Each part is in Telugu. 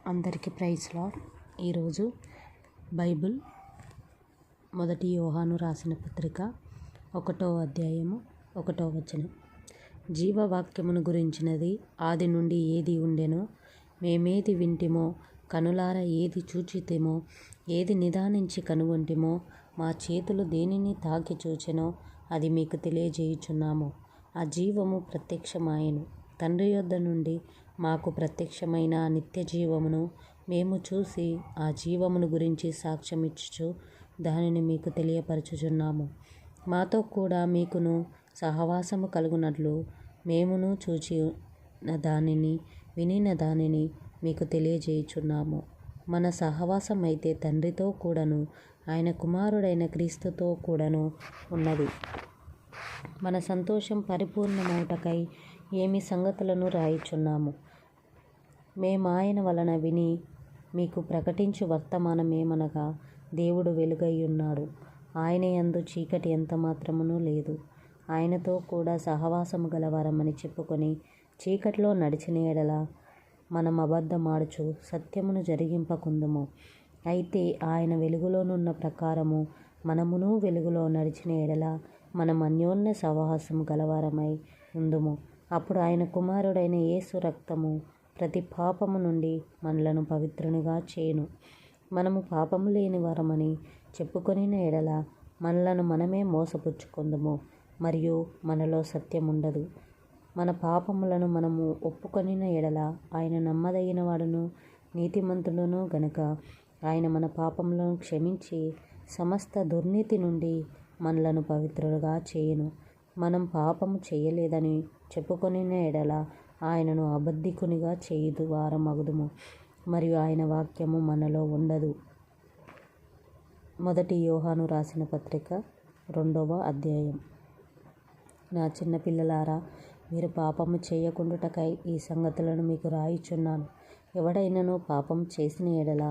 అందరికీ ప్రైజ్ లార్డ్. ఈరోజు బైబిల్ 1 యోహాను రాసిన పత్రిక 1వ అధ్యాయము 1వ వచనం. జీవవాక్యమును గురించినది ఆది నుండి ఏది ఉండెనో, మేమేది వింటిమో, కనులార ఏది చూచితేమో, ఏది నిదానించి కనుగొంటిమో, మా చేతులు దేనిని తాకి చూచెనో అది మీకు తెలియజేయుచున్నాము. ఆ జీవము ప్రత్యక్షమాయెను, తండ్రి యొద్ద నుండి మాకు ప్రత్యక్షమైన నిత్య జీవమును మేము చూసి ఆ జీవమును గురించి సాక్ష్యమిచ్చుచు దానిని మీకు తెలియపరచుచున్నాము. మాతో కూడా మీకును సహవాసము కలుగునట్లు మేమును చూచిన దానిని వినిన దానిని మీకు తెలియజేయుచున్నాము. మన సహవాసం అయితే తండ్రితో కూడాను ఆయన కుమారుడైన క్రీస్తుతో కూడాను ఉన్నది. మన సంతోషం పరిపూర్ణమౌటకై ఏమి సంగతులను రాయుచున్నాము. మేమాయన వలన విని మీకు ప్రకటించు వర్తమానమేమనగా, దేవుడు వెలుగై ఉన్నాడు, ఆయన యందు చీకటి ఎంత మాత్రమునూ లేదు. ఆయనతో కూడా సహవాసము గలవారమని చెప్పుకొని చీకటిలో నడిచిన ఎడల మనం అబద్ధమాడుచు సత్యమును జరిగింపకుందుము. అయితే ఆయన వెలుగులోనున్న ప్రకారము మనమును వెలుగులో నడిచిన ఎడల మనం అన్యోన్య సహవాసము గలవారమై ఉందుము. అప్పుడు ఆయన కుమారుడైన యేసు రక్తము ప్రతి పాపము నుండి మనలను పవిత్రునిగా చేయును. మనము పాపము లేని వారమని చెప్పుకొనిన ఎడల మనలను మనమే మోసపుచ్చుకొందుము, మరియు మనలో సత్యముండదు. మన పాపములను మనము ఒప్పుకొనిన ఎడల ఆయన నమ్మదగిన వాడును నీతిమంతుడును గనుక ఆయన మన పాపములను క్షమించి సమస్త దుర్నీతి నుండి మనలను పవిత్రులుగా చేయును. మనం పాపము చేయలేదని చెప్పుకొనిన ఎడల ఆయనను అబద్ధికునిగా చేయుదు వారమగుదుము, మరియు ఆయన వాక్యము మనలో ఉండదు. 1 యోహాను రాసిన పత్రిక 2వ అధ్యాయం. నా చిన్న పిల్లలారా, మీరు పాపము చేయకుండుటకై ఈ సంగతులను మీకు రాయుచున్నాను. ఎవడైనను పాపం చేసిన ఎడల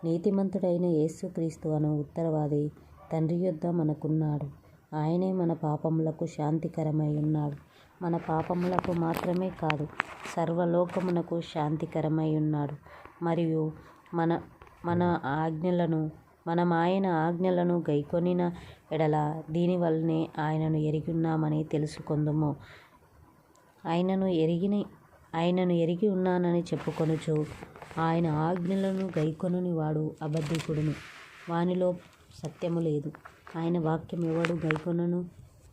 నీతిమంతుడైన యేసుక్రీస్తు అను ఉత్తరవాది తండ్రి యొద్ద మనకున్నాడు. ఆయనే మన పాపములకు శాంతికరమై ఉన్నాడు. మన పాపములకు మాత్రమే కాదు, సర్వలోకమునకు శాంతికరమై ఉన్నాడు. మరియు మనం ఆయన ఆజ్ఞలను గైకొనిన ఎడల దీనివల్లనే ఆయనను ఎరిగి ఉన్నామని తెలుసుకొందుము. ఆయనను ఎరిగి ఉన్నానని చెప్పుకొనుచు ఆయన ఆజ్ఞలను గైకొనని వాడు అబద్ధికుడును, వానిలో సత్యము లేదు. ఆయన వాక్యం ఎవడు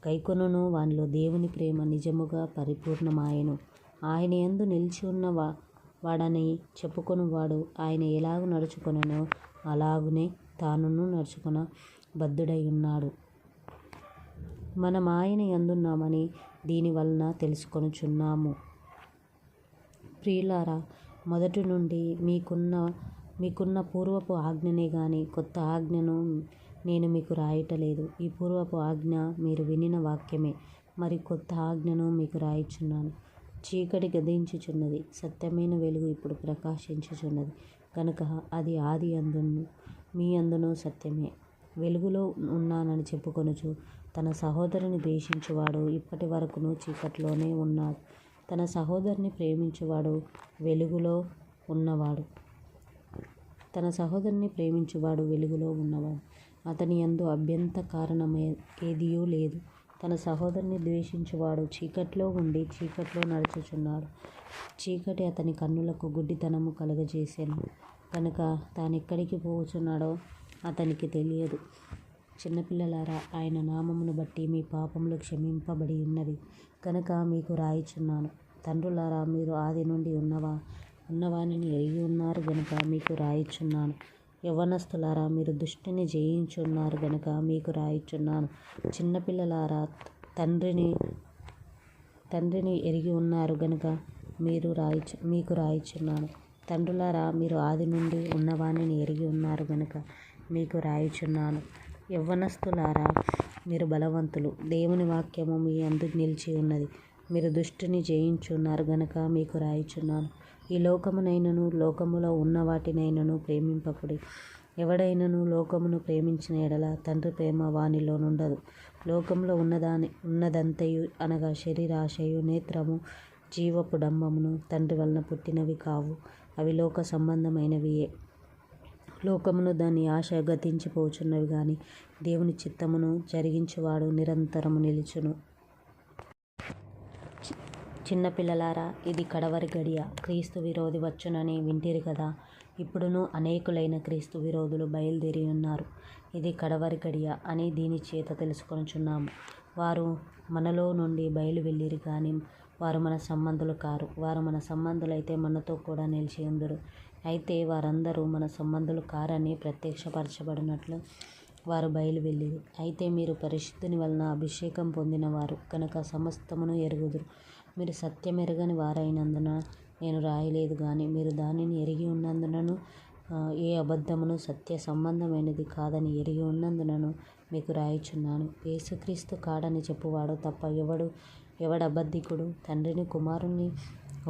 గైకొనునో వానిలో దేవుని ప్రేమ నిజముగా పరిపూర్ణమాయెను. ఆయన యందు నిలిచి ఉన్న వాడని చెప్పుకొనువాడు ఆయన ఎలాగు నడుచుకొనెనో అలాగునే తానును నడుచుకొన బద్ధుడై ఉన్నాడు. మనం ఆయన యందున్నామని దీని వలన తెలుసుకొనుచున్నాము. ప్రియులారా, మొదటి నుండి మీకున్న పూర్వపు ఆజ్ఞనే గాని కొత్త ఆజ్ఞను నేను మీకు రాయటలేదు. ఈ పూర్వపు ఆజ్ఞ మీరు వినిన వాక్యమే, మరి కొత్త ఆజ్ఞను మీకు రాయుచున్నాను. చీకటి గతించుచున్నది, సత్యమైన వెలుగు ఇప్పుడు ప్రకాశించుచున్నది కనుక అది ఆది అందును మీ అందును సత్యమే. వెలుగులో ఉన్నానని చెప్పుకొనుచు తన సహోదరుని ద్వేషించువాడు ఇప్పటి వరకును చీకటిలోనే ఉన్నాడు. తన సహోదరుని ప్రేమించువాడు వెలుగులో ఉన్నవాడు. అతని యందు అభ్యంత కారణమేదియూ లేదు. తన సహోదరుని ద్వేషించువాడు చీకటిలో ఉండి చీకటిలో నడుచుచున్నాడు. చీకటి అతని కన్నులకు గుడ్డితనము కలుగజేసెను కనుక తానెక్కడికి పోవుచున్నాడో అతనికి తెలియదు. చిన్నపిల్లలారా, ఆయన నామమును బట్టి మీ పాపములు క్షమింపబడి ఉన్నవి కనుక మీకు రాయుచున్నాను. తండ్రులారా, మీరు ఆది నుండి ఉన్నవానిని ఎరిగి ఉన్నారు గనుక మీకు రాయుచున్నాను. యవ్వనస్తులారా, మీరు దుష్టుని జయించున్నారు గనుక మీకు రాయుచున్నాను. చిన్నపిల్లలారా, తండ్రిని ఎరిగి ఉన్నారు గనుక మీకు రాయుచున్నాను. తండ్రులారా, మీరు ఆది నుండి ఉన్నవానిని ఎరిగి ఉన్నారు గనుక మీకు రాయుచున్నాను. యవ్వనస్తులారా, మీరు బలవంతులు, దేవుని వాక్యము మీ యందు నిలిచి ఉన్నది. మీరు దుష్టుని జయించున్నారు గనుక మీకు రాయుచున్నాను. ఈ లోకమునైనను లోకములో ఉన్న వాటినైనను ప్రేమింపకుడి. ఎవడైనను లోకమును ప్రేమించిన ఎడల తండ్రి ప్రేమ వానిలో నుండదు. లోకములో ఉన్నదంతయు అనగా శరీరాశయు, నేత్రము, జీవపు డంబమును తండ్రి వలన పుట్టినవి కావు, అవి లోక సంబంధమైనవియే. లోకమును దాని ఆశ గతించిపోచున్నవి గాని దేవుని చిత్తమును జరిగించువాడు నిరంతరము నిలుచును. చిన్నపిల్లలారా, ఇది కడవరి గడియ. క్రీస్తు విరోధి వచ్చునని వింటిరి కదా. ఇప్పుడును అనేకులైన క్రీస్తు విరోధులు బయలుదేరి ఉన్నారు. ఇది కడవరి గడియ అని దీని చేత తెలుసుకొనుచున్నాము. వారు మనలో నుండి బయలు వెళ్ళిరి కానీ వారు మన సంబంధులు కారు. వారు మన సంబంధులైతే మనతో కూడా నిలిచి ఉందురు. అయితే వారందరూ మన సంబంధులు కారని ప్రత్యక్షపరచబడినట్లు వారు బయలు వెళ్ళిరి. అయితే మీరు పరిశుద్ధుని వలన అభిషేకం పొందినవారు కనుక సమస్తమును ఎరుగుదురు. మీరు సత్యం ఎరగని వారైనందున నేను రాయలేదు కానీ మీరు దానిని ఎరిగి ఉన్నందునను ఏ అబద్ధమును సత్య సంబంధమైనది కాదని ఎరిగి ఉన్నందునను మీకు రాయిచున్నాను. యేసుక్రీస్తు కాడని చెప్పువాడు తప్ప ఎవడబద్ధికుడు? తండ్రిని కుమారుణ్ణి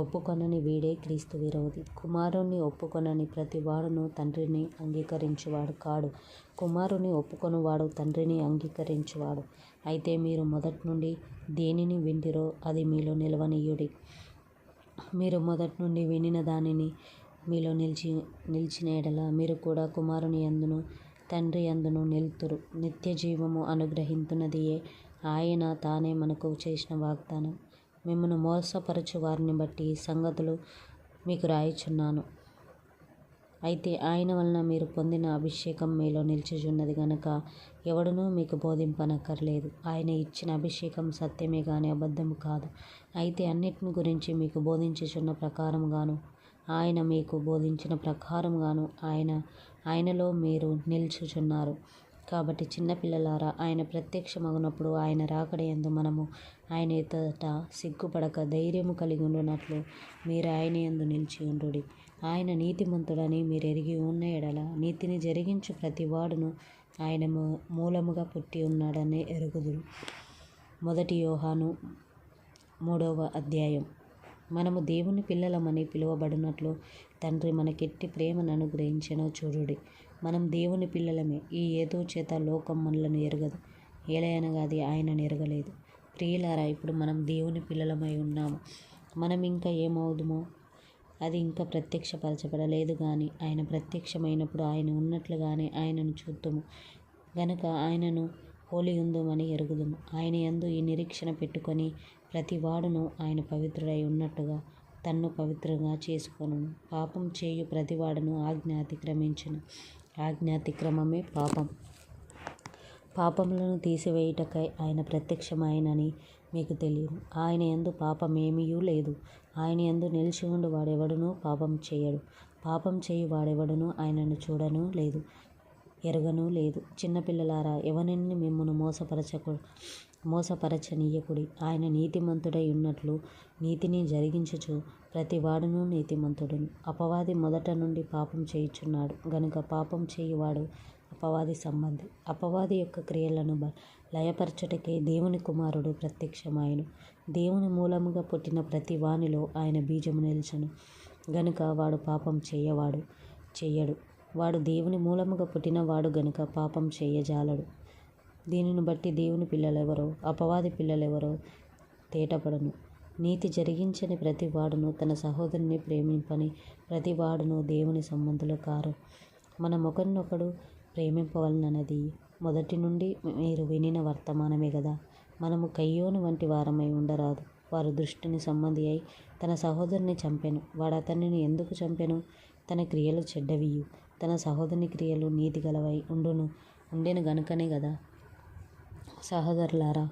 ఒప్పుకొనని వీడే క్రీస్తు విరోధి. కుమారుణ్ణి ఒప్పుకొనని ప్రతి వాడును తండ్రిని అంగీకరించువాడు కాడు. కుమారుని ఒప్పుకొనువాడు తండ్రిని అంగీకరించువాడు. అయితే మీరు మొదటి నుండి దేనిని వింటిరో అది మీలో నిలవనీయుడి. మీరు మొదటి నుండి వినిన దానిని మీలో నిలిచిన ఎడల మీరు కూడా కుమారుని యందును తండ్రి యందును నిలుతురు. నిత్య జీవము అనుగ్రహించున్నదియే ఆయన తానే మనకు చేసిన వాగ్దానం. మిమ్మును మోసపరచు వారిని బట్టి ఈ సంగతులు మీకు రాయిచున్నాను. అయితే ఆయన వలన మీరు పొందిన అభిషేకం మీలో నిలిచిచున్నది గనుక ఎవడునూ మీకు బోధింపనక్కర్లేదు. ఆయన ఇచ్చిన అభిషేకం సత్యమే గాని అబద్ధము కాదు. అయితే అన్నిటిని గురించి మీకు బోధించుచున్న ప్రకారముగాను ఆయన మీకు బోధించిన ప్రకారముగాను ఆయనలో మీరు నిలుచుచున్నారు. కాబట్టి చిన్నపిల్లలారా, ఆయన ప్రత్యక్షమగునప్పుడు ఆయన రాకడ యందు మనము ఆయన ఎదుట సిగ్గుపడక ధైర్యము కలిగి ఉండునట్లు మీరు ఆయన యందు నిలిచి ఉండుడి. ఆయన నీతిమంతుడని మీరు ఎరిగి ఉన్న ఎడల నీతిని జరిగించు ప్రతి వాడును ఆయన మూలముగా పుట్టి ఉన్నాడని ఎరుగుదురు. 1 యోహాను 3వ అధ్యాయం. మనము దేవుని పిల్లలమని పిలువబడినట్లు తండ్రి మనకెట్టి ప్రేమను అనుగ్రహించెనో చూడుడి. మనం దేవుని పిల్లలమే. ఈ ఏదో చేత లోకం మనలను ఎరగదు, ఏలయనగా అది ఆయనను ఎరగలేదు. ప్రియులారా, ఇప్పుడు మనం దేవుని పిల్లలమై ఉన్నాము. మనం ఇంకా ఏమవుదుమో అది ఇంకా ప్రత్యక్షపరచబడలేదు కానీ ఆయన ప్రత్యక్షమైనప్పుడు ఆయన ఉన్నట్లుగానే ఆయనను చూద్దుము గనుక ఆయనను పోలియుందుమని ఎరుగుదుము. ఆయన యందు ఈ నిరీక్షణ పెట్టుకొని ప్రతి వాడును ఆయన పవిత్రుడై ఉన్నట్టుగా తన్ను పవిత్రంగా చేసుకొనును. పాపం చేయు ప్రతివాడును ఆజ్ఞ అతిక్రమించును. ఆజ్ఞాతిక్రమమే పాపం. పాపములను తీసివేయుటకై ఆయన ప్రత్యక్షమైనని మీకు తెలియదు. ఆయన యందు పాపమేమీయూ లేదు. ఆయన యందు నిలిచి ఉండు వాడెవడునూ పాపం చేయడు. పాపం చేయు వాడెవడునూ ఆయనను చూడనూ లేదు, ఎరగనూ లేదు. చిన్నపిల్లలారా, ఎవనిని మిమ్మును మోసపరచనీయకుడి. ఆయన నీతిమంతుడై ఉన్నట్లు నీతిని జరిగించుచు ప్రతి వాడును నీతిమంతుడును. అపవాది మొదట నుండి పాపం చేయుచున్నాడు గనుక పాపం చేయువాడు అపవాది సంబంధి. అపవాది యొక్క క్రియలను లయపరచుటకే దేవుని కుమారుడు ప్రత్యక్షమాయెను. దేవుని మూలముగా పుట్టిన ప్రతి వానిలో ఆయన బీజము నిలిచెను గనుక వాడు పాపం చెయ్యడు. వాడు దేవుని మూలముగా పుట్టినవాడు గనుక పాపం చేయజాలడు. దీనిని బట్టి దేవుని పిల్లలెవరో అపవాది పిల్లలెవరో తేటపడును. నీతి జరిగించని ప్రతి వాడును తన సహోదరుని ప్రేమింపని ప్రతి వాడును దేవుని సంబంధులు కారు. మనం ఒకరినొకడు ప్రేమింపవలనన్నది మొదటి నుండి మీరు వినిన వర్తమానమే గదా. మనము కయ్యోను వంటి వారమై ఉండరాదు. వారు దుష్టుని సంబంధి అయి తన సహోదరుని చంపెను. వాడు అతనిని ఎందుకు చంపెను? తన క్రియలు చెడ్డవియు తన సహోదరుని క్రియలు నీతి గలవై ఉండెను గనుకనే గదా. సహోదరులారా,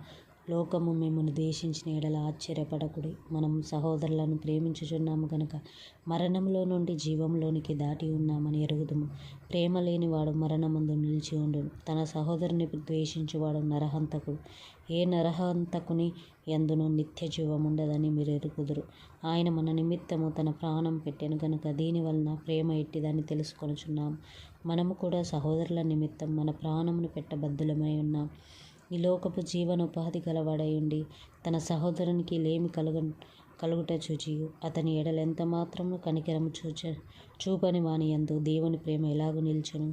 లోకము మిమ్మును ద్వేషించిన ఎడల ఆశ్చర్యపడకుడి. మనం సహోదరులను ప్రేమించుచున్నాము గనుక మరణంలో నుండి జీవంలోనికి దాటి ఉన్నామని ఎరుగుదుము. ప్రేమ లేనివాడు మరణమందు నిలిచి ఉండును. తన సహోదరుని ద్వేషించువాడు నరహంతకుడు. ఏ నరహంతకుని యందును నిత్య జీవముండదని మీరు ఎరుగుదురు. ఆయన మన నిమిత్తము తన ప్రాణం పెట్టెను గనుక దీని వలన ప్రేమ ఎట్టిదని తెలుసుకొనుచున్నాము. మనము కూడా సహోదరుల నిమిత్తం మన ప్రాణమును పెట్టబద్దులమై ఉన్నాం. ఈ లోకపు జీవనోపాధి గలవాడై ఉండి తన సహోదరునికి లేమి కలుగుట చూచియు అతని ఎడల ఎంత మాత్రము కనికరము చూపని వాని యందు దేవుని ప్రేమ ఎలాగూ నిల్చును.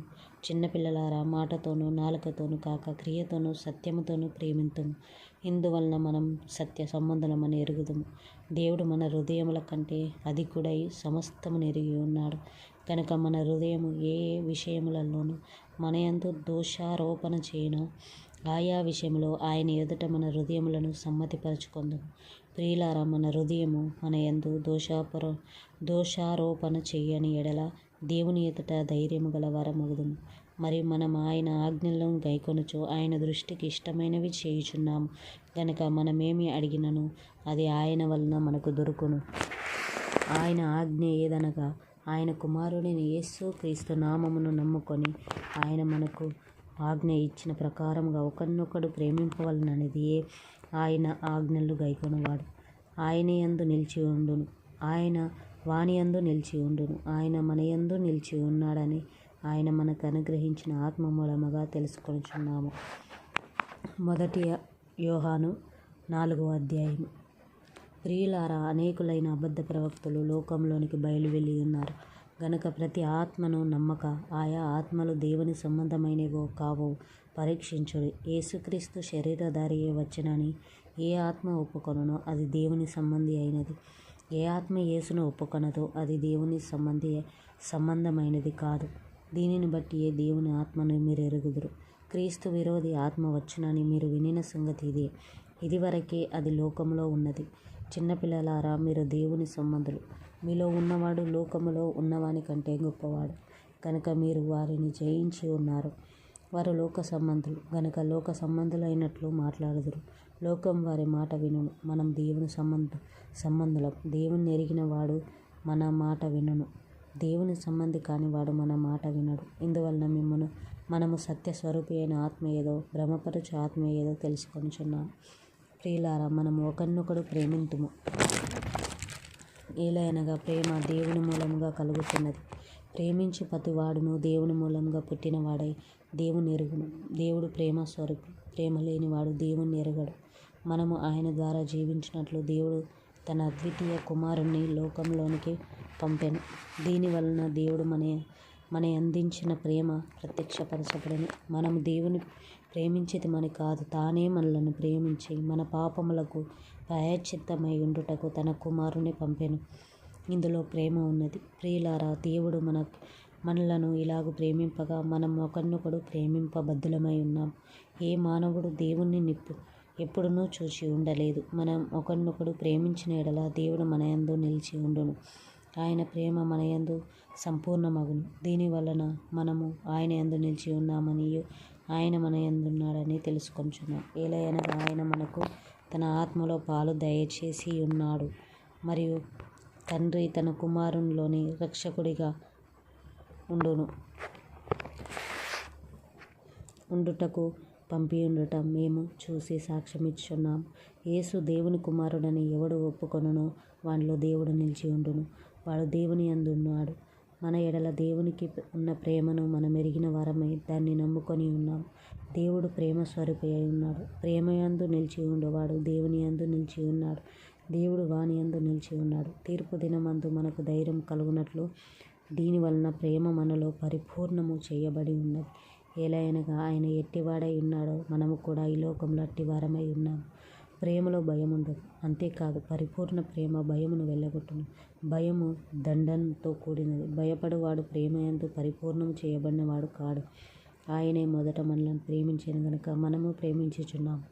చిన్నపిల్లలారా, మాటతోనూ నాలుకతోనూ కాక క్రియతోనూ సత్యముతోనూ ప్రేమింతుము. ఇందువలన మనం సత్య సంబంధులమని ఎరుగుదుము. దేవుడు మన హృదయముల కంటే అధికుడై సమస్తమును ఎరిగి ఉన్నాడు కనుక మన హృదయము ఏ విషయములలోనూ మన యందు దోషారోపణ చేయను ఆయా విషయంలో ఆయన ఎదుట మన హృదయములను సమ్మతిపరచుకొందుము. ప్రియులారా, మన హృదయము మన యందు దోషారోపణ చేయని ఎడల దేవుని ఎదుట ధైర్యము గల వారమగుదుము. మరియు మనం ఆయన ఆజ్ఞలను గైకొనుచు ఆయన దృష్టికి ఇష్టమైనవి చేయుచున్నాము గనుక మనమేమి అడిగినను అది ఆయన వలన మనకు దొరుకును. ఆయన ఆజ్ఞ ఏదనగా ఆయన కుమారుడైన యేసు క్రీస్తు నామమును నమ్ముకొని ఆయన మనకు ఆజ్ఞ ఇచ్చిన ప్రకారముగా ఒకరినొకడు ప్రేమింపవలననిదియే. ఆయన ఆజ్ఞలు గైకొనువాడు ఆయన యందు నిలిచి ఉండును, ఆయన వాని యందు నిలిచి ఉండును. ఆయన మన యందు నిలిచి ఉన్నాడని ఆయన మనకు అనుగ్రహించిన ఆత్మ మూలముగా తెలుసుకొనుచున్నాము. 1 యోహాను 4వ అధ్యాయం. ప్రియులారా, అనేకులైన అబద్ధ ప్రవక్తలు లోకంలోనికి బయలువెళ్ళి ఉన్నారు గనుక ప్రతి ఆత్మను నమ్మక ఆయా ఆత్మలు దేవుని సంబంధమైనవో కావో పరీక్షించుడి. యేసుక్రీస్తు శరీరధారియే వచ్చెనని ఏ ఆత్మ ఒప్పుకొనునో అది దేవుని సంబంధి అయినది. ఏ ఆత్మ యేసును ఒప్పుకొనదో అది దేవుని సంబంధమైనది కాదు. దీనిని బట్టి ఏ దేవుని ఆత్మను మీరు ఎరుగుదురు. క్రీస్తు విరోధి ఆత్మ వచ్చునని మీరు వినిన సంగతి ఇదే. ఇదివరకే అది లోకములో ఉన్నది. చిన్నపిల్లలారా, మీరు దేవుని సంబంధులు. మీలో ఉన్నవాడు లోకములో ఉన్నవాని కంటే గొప్పవాడు కనుక మీరు వారిని జయించి ఉన్నారు. వారు లోక సంబంధులు గనుక లోక సంబంధులైనట్లు మాట్లాడుదురు. లోకం వారి మాట వినును. మనం దేవుని సంబంధులం. దేవుని ఎరిగిన వాడు మన మాట వినును. దేవుని సంబంధి కాని వాడు మన మాట వినడు. ఇందువలన మనము సత్యస్వరూపి అయిన ఆత్మ ఏదో భ్రమపరచు ఆత్మ ఏదో తెలుసుకొనుచున్నాము. ప్రియులారా, మనము ఒకరినొకడు ప్రేమింతుము. ఏలయనగా ప్రేమ దేవుని మూలముగా కలుగుతున్నది. ప్రేమించు ప్రతివాడును దేవుని మూలముగా పుట్టినవాడై దేవుని ఎరుగును. దేవుడు ప్రేమ స్వరూపి. ప్రేమ లేనివాడు దేవుని ఎరగడు. మనము ఆయన ద్వారా జీవించినట్లు దేవుడు తన అద్వితీయ కుమారుణ్ణి లోకంలోనికి పంపెను. దీనివలన దేవుడు మన అందించిన ప్రేమ ప్రత్యక్షపరచబడెను. మనము దేవుని ప్రేమించితిమని కాదు, తానే మనలను ప్రేమించి మన పాపములకు ప్రాయశ్చిత్తమై ఉండుటకు తన కుమారుని పంపెను. ఇందులో ప్రేమ ఉన్నది. ప్రియులారా, దేవుడు మనలను ఇలాగ ప్రేమింపగా మనం ఒకరినొకడు ప్రేమింపబద్ధులమై ఉన్నాం. ఏ మానవుడు దేవుణ్ణి ఎప్పుడునూ చూచి ఉండలేదు. మనం ఒకరినొకడు ప్రేమించిన ఎడల దేవుడు మన యందు నిలిచి ఉండును. ఆయన ప్రేమ మన యందు సంపూర్ణమగును. దీనివలన మనము ఆయన యందు నిలిచి ఉన్నామనియు ఆయన మన యందున్నాడని తెలుసుకొనుచున్నాం. ఏలయనగా ఆయన మనకు తన ఆత్మలో పాలు దయచేసి ఉన్నాడు. మరియు తండ్రి తన కుమారునిలోని రక్షకుడిగా ఉండుటకు పంపియుండుట మేము చూసి సాక్ష్యమిచ్చుచున్నాము. యేసు దేవుని కుమారుడని ఎవడు ఒప్పుకొనునో వానిలో దేవుడు నిలిచి ఉండును. వాడు దేవుని యందు ఉన్నాడు. మన ఎడల దేవునికి ఉన్న ప్రేమను మనం ఎరిగిన వారమై దాన్ని నమ్ముకొని ఉన్నాము. దేవుడు ప్రేమ స్వరూపి అయి ఉన్నాడు. ప్రేమ యందు నిలిచి ఉండేవాడు దేవుని యందు నిలిచి ఉన్నాడు. దేవుడు వాని యందు నిలిచి ఉన్నాడు. తీర్పు దినమందు మనకు ధైర్యం కలుగునట్లు దీనివలన ప్రేమ మనలో పరిపూర్ణము చేయబడి ఉన్నది. ఏలయనగా ఆయన ఎట్టివాడై ఉన్నాడో మనము కూడా ఈ లోకంలో అట్టివారమై ఉన్నాము. ప్రేమలో భయం ఉండదు. అంతేకాదు, పరిపూర్ణ ప్రేమ భయమును వెళ్ళగొట్టును. భయము దండనతో కూడినది. భయపడువాడు ప్రేమ యందు పరిపూర్ణము చేయబడినవాడు కాడు. ఆయనే మొదట మనలను ప్రేమించెను గనుక మనము ప్రేమించుచున్నాము.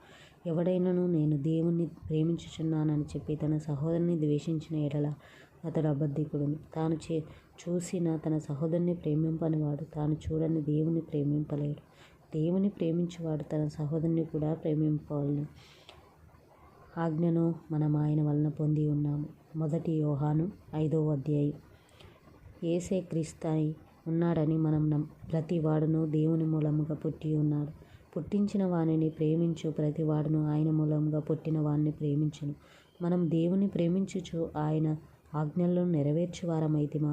ఎవడైనను నేను దేవుణ్ణి ప్రేమించుచున్నానని చెప్పి తన సహోదరుని ద్వేషించిన ఎడల అతడు అబద్ధికుడును. తాను చూసిన తన సహోదరుని ప్రేమింపనివాడు తాను చూడని దేవుని ప్రేమింపలేడు. దేవుని ప్రేమించువాడు తన సహోదరుని కూడా ప్రేమింపవలెను. ఆజ్ఞను మనం ఆయన వలన పొంది ఉన్నాము. 1 యోహాను 5వ అధ్యాయం. యేసే క్రీస్తు ఉన్నాడని మనం ప్రతి వాడును దేవుని మూలముగా పుట్టి ఉన్నాడు. పుట్టించిన వానిని ప్రేమించు ప్రతి వాడును ఆయన మూలముగా పుట్టిన వానిని ప్రేమించును. మనం దేవుని ప్రేమించుచు ఆయన ఆజ్ఞలను నెరవేర్చువారమైతిమా?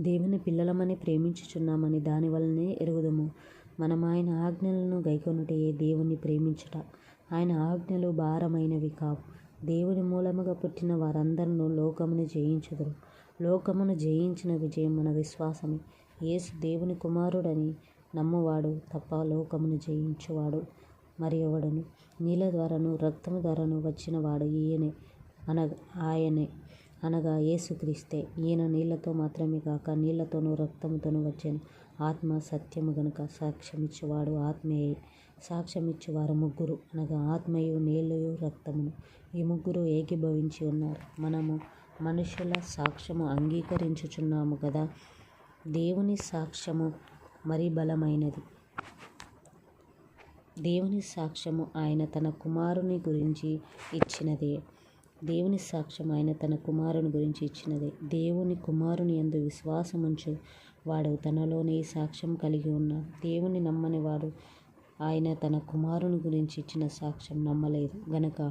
దేవుని పిల్లలమని ప్రేమించుచున్నామని దాని వలనే ఎరుగుదుము. మనం ఆయన ఆజ్ఞలను గైకొనుటే దేవుని ప్రేమించుట. ఆయన ఆజ్ఞలు భారమైనవి కావు. దేవుని మూలముగా పుట్టిన వారందరూ లోకమును జయించుదురు. లోకమును జయించిన విజయం మన విశ్వాసమే. యేసు దేవుని కుమారుడని నమ్మువాడు తప్ప లోకమును జయించువాడు మరి ఎవడును. నీళ్ళ ద్వారాను రక్తము ద్వారాను వచ్చిన వాడు ఈయనే ఆయనే అనగా యేసుక్రీస్తే. ఈయన నీళ్లతో మాత్రమే కాక నీళ్లతోనూ రక్తముతోనూ వచ్చెను. ఆత్మ సత్యము గనుక సాక్ష్యమిచ్చువాడు ఆత్మయే. సాక్ష్యమిచ్చువారు ముగ్గురు అనగా ఆత్మయు నీళ్ళయు రక్తమును. ఈ ముగ్గురు ఏకీభవించి ఉన్నారు. మనము మనుషుల సాక్ష్యము అంగీకరించుచున్నాము కదా. దేవుని సాక్ష్యము మరి బలమైనది. దేవుని సాక్ష్యము ఆయన తన కుమారుని గురించి ఇచ్చినదే. దేవుని సాక్ష్యం ఆయన తన కుమారుని గురించి ఇచ్చినదే. దేవుని కుమారుని యందు విశ్వాసముంచు వాడు తనలోనే సాక్ష్యం కలిగి ఉన్నాడు. దేవుని నమ్మని వాడు ఆయన తన కుమారుని గురించి ఇచ్చిన సాక్ష్యం నమ్మలేదు గనక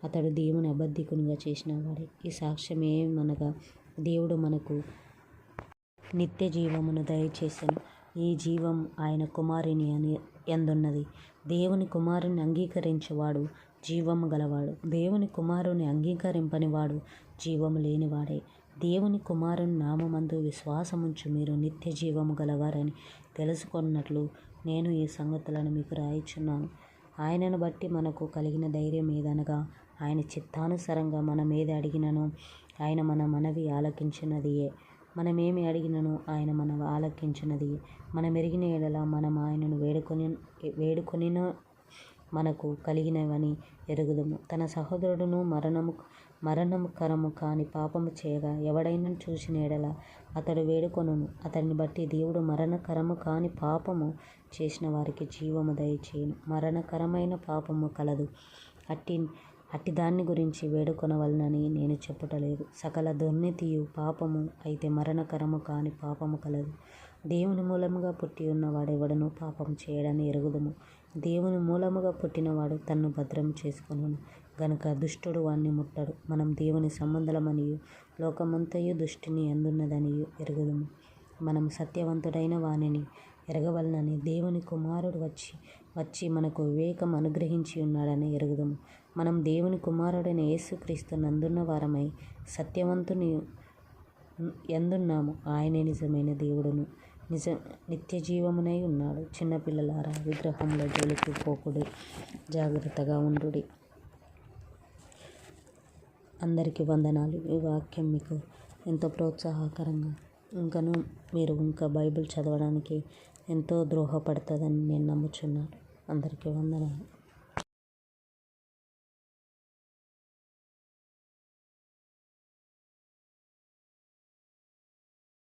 అతడు దేవుని అబద్ధికునిగా చేసిన వాడే. ఈ సాక్ష్యమేమనగా దేవుడు మనకు నిత్య జీవమును దయచేసెను. ఈ జీవం ఆయన కుమారుని యందున్నది. దేవుని కుమారుని అంగీకరించువాడు జీవము గలవాడు. దేవుని కుమారుని అంగీకరింపని వాడు జీవము లేనివాడే. దేవుని కుమారుని నామమందు విశ్వాసముంచు మీరు నిత్య జీవము గలవారని తెలుసుకొన్నట్లు నేను ఈ సంగతులను మీకు రాయిచున్నాను. ఆయనను బట్టి మనకు కలిగిన ధైర్యం ఏదనగా ఆయన చిత్తానుసారంగా మనమేది అడిగినను ఆయన మన మనవి ఆలకించినదియే. మనమేమి అడిగినను ఆయన మన ఆలకించినదియే. మనం ఎరిగిన ఎడల మనం ఆయనను వేడుకొనిన మనకు కలిగినవని ఎరుగుదుము. తన సహోదరుడును మరణముకరము కాని పాపము చేయగా ఎవడైనా చూసిన ఎడల అతడు వేడుకొనును. అతడిని బట్టి దేవుడు మరణకరము కాని పాపము చేసిన వారికి జీవము దయచేయును. మరణకరమైన పాపము కలదు. అట్టి దాన్ని గురించి వేడుకొనవలనని నేను చెప్పుటలేదు. సకల దుర్నీతియు పాపము అయితే మరణకరము కాని పాపము కలదు. దేవుని మూలముగా పుట్టి ఉన్నవాడెవడనూ పాపము చేయడని ఎరుగుదుము. దేవుని మూలముగా పుట్టినవాడు తన్ను భద్రం చేసుకొనును గనుక దుష్టుడు వాణ్ణి ముట్టడు. మనం దేవుని సంబంధులమనియు లోకమంతయు దుష్టుని యందున్నదనియు ఎరుగుదుము. మనం సత్యవంతుడైన వానిని ఎరగవలనని దేవుని కుమారుడు వచ్చి మనకు వివేకం అనుగ్రహించి ఉన్నాడని ఎరుగుదుము. మనం దేవుని కుమారుడైన యేసుక్రీస్తు నందున్న వారమై సత్యవంతుని యందున్నాము. ఆయనే నిజమైన దేవుడును నిత్య జీవమునై ఉన్నాడు. చిన్నపిల్లలారా, విగ్రహముల జోలికి పోకుడి, జాగ్రత్తగా ఉండుడి. అందరికీ వందనాలు. ఈ వాక్యం మీకు ఎంతో ప్రోత్సాహకరంగా ఇంకా బైబిల్ చదవడానికి ఎంతో ద్రోహపడుతుందని నేను నమ్ముచున్నాను. అందరికీ వందనాలు.